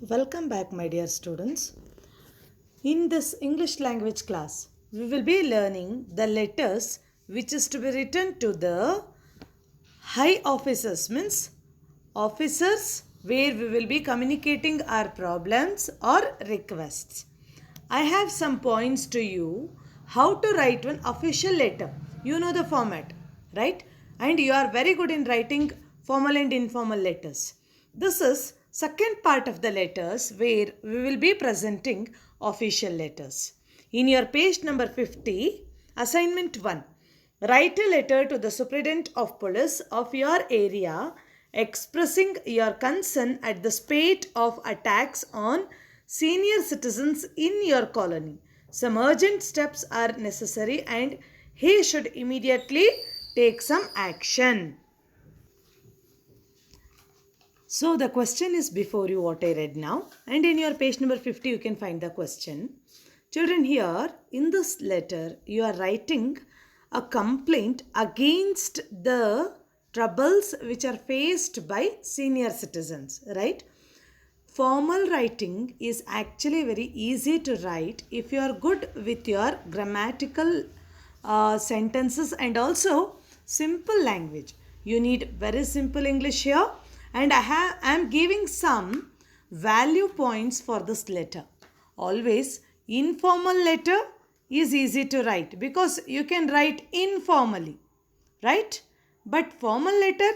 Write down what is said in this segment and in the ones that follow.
Welcome back, my dear students. In this English language class, we will be learning the letters which is to be written to the high officers, means officers where we will be communicating our problems or requests. I have some points to you how to write one official letter. You know the format, right? And you are very good in writing formal and informal letters. This is second part of the letters where we will be presenting official letters. In your page number 50, assignment 1. Write a letter to the Superintendent of Police of your area expressing your concern at the spate of attacks on senior citizens in your colony. Some urgent steps are necessary and he should immediately take some action. So the question is before you what I read now, and in your page number 50 you can find the question. Children, here in this letter you are writing a complaint against the troubles which are faced by senior citizens, right? Formal writing is actually very easy to write if you are good with your grammatical sentences and also simple language. You need very simple English here, and I am giving some value points for this letter. Always informal letter is easy to write because you can write informally, right? But formal letter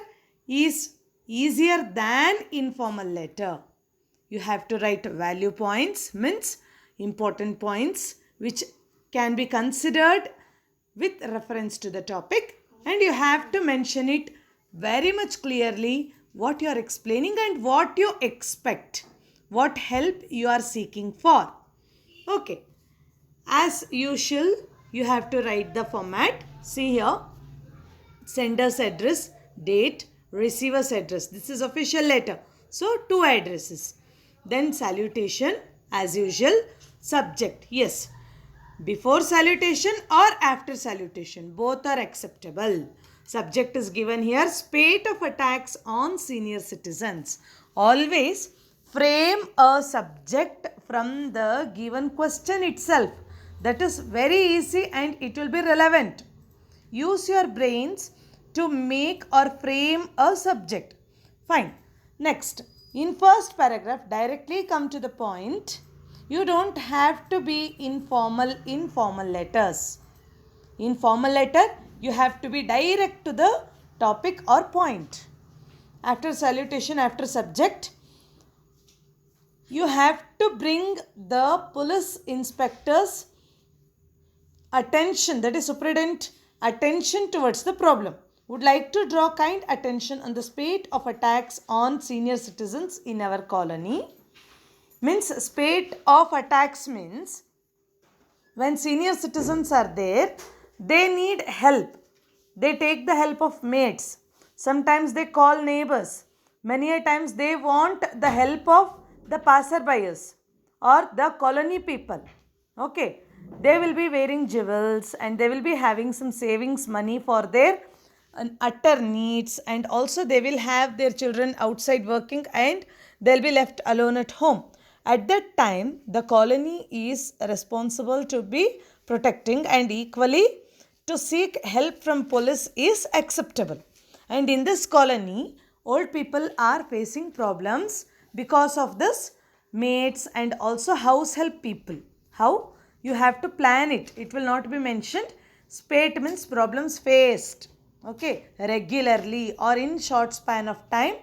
is easier than informal letter. You have to write value points, means important points which can be considered with reference to the topic, and you have to mention it very much clearly what you are explaining and what you expect, what help you are seeking for. Okay, as usual you have to write the format. See here, sender's address, date, receiver's address. This is official letter, so 2 addresses. Then salutation as usual, subject, yes, before salutation or after salutation, both are acceptable. Subject is given here, spate of attacks on senior citizens. Always frame a subject from the given question itself. That is very easy and it will be relevant. Use your brains to make or frame a subject. Fine. Next, in first paragraph, directly come to the point. You don't have to be informal letters. In formal letter, you have to be direct to the topic or point. After salutation, after subject, you have to bring the police inspector's attention, that is superintendent attention towards the problem. Would like to draw kind attention on the spate of attacks on senior citizens in our colony. Means spate of attacks means when senior citizens are there, they need help. They take the help of mates. Sometimes they call neighbors. Many a times they want the help of the passerbyers or the colony people. Okay. They will be wearing jewels and they will be having some savings money for their utter needs, and also they will have their children outside working and they'll be left alone at home. At that time, the colony is responsible to be protecting, and equally to seek help from police is acceptable. And in this colony, old people are facing problems because of this maids and also house help people. How? You have to plan it. It will not be mentioned. Spate means problems faced. Okay, regularly or in short span of time.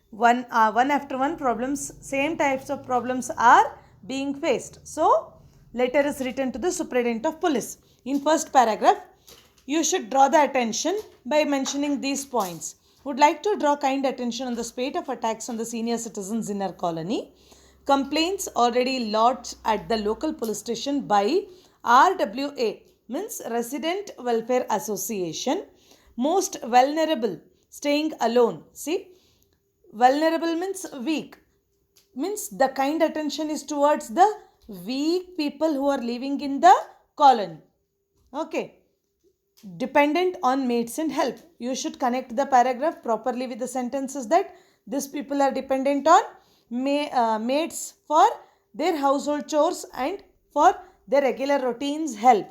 One after one problems, same types of problems are being faced. So, letter is written to the Superintendent of Police. In first paragraph, you should draw the attention by mentioning these points. Would like to draw kind attention on the spate of attacks on the senior citizens in our colony. Complaints already lodged at the local police station by RWA, means Resident Welfare Association. Most vulnerable, staying alone. See, vulnerable means weak. Means the kind attention is towards the weak people who are living in the colony. Okay. Dependent on mates and help. You should connect the paragraph properly with the sentences that these people are dependent on mates for their household chores and for their regular routines help.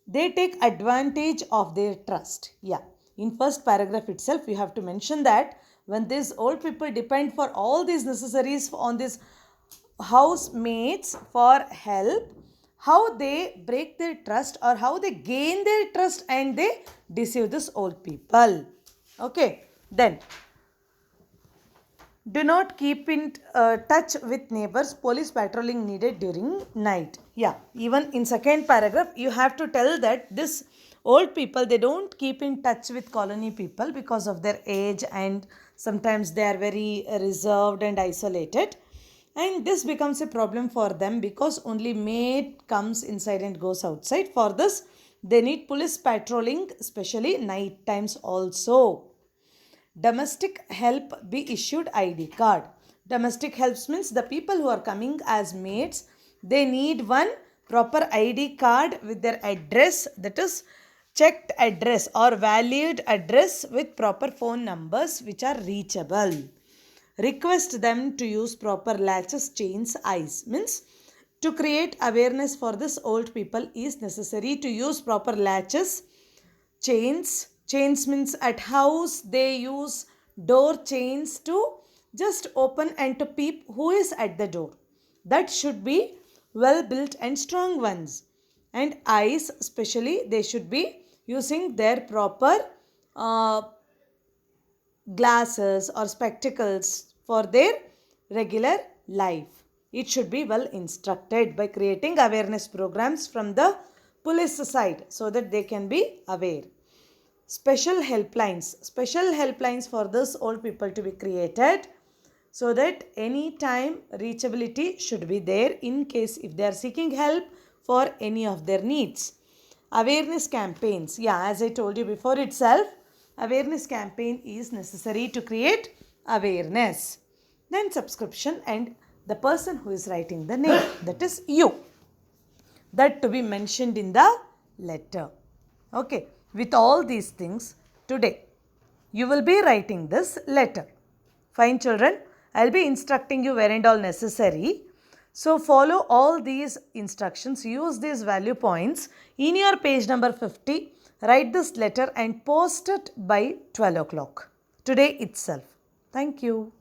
They take advantage of their trust. Yeah, in first paragraph itself you have to mention that when these old people depend for all these necessaries on these housemates for help, how they break their trust or how they gain their trust and they deceive this old people. Okay, then do not keep in touch with neighbors. Police patrolling needed during night. Yeah, even in second paragraph, you have to tell that this old people, they don't keep in touch with colony people because of their age and sometimes they are very reserved and isolated. And this becomes a problem for them because only maid comes inside and goes outside. For this, they need police patrolling, especially night times also. Domestic help be issued ID card. Domestic helps means the people who are coming as maids, they need one proper ID card with their address, that is checked address or valid address with proper phone numbers which are reachable. Request them to use proper latches, chains, eyes. Means to create awareness for this old people is necessary to use proper latches, chains means at house they use door chains to just open and to peep who is at the door. That should be well built and strong ones. And eyes especially they should be using their proper glasses or spectacles for their regular life. It should be well instructed by creating awareness programs from the police side so that they can be aware. Special helplines for this old people to be created so that any time reachability should be there in case if they are seeking help for any of their needs. Awareness campaigns. Yeah, as I told you before itself, awareness campaign is necessary to create awareness. Then subscription and the person who is writing the name, that is you. That to be mentioned in the letter. Okay, with all these things today, you will be writing this letter. Fine children, I will be instructing you where and all necessary. So follow all these instructions, use these value points in your page number 50. Write this letter and post it by 12 o'clock today itself. Thank you.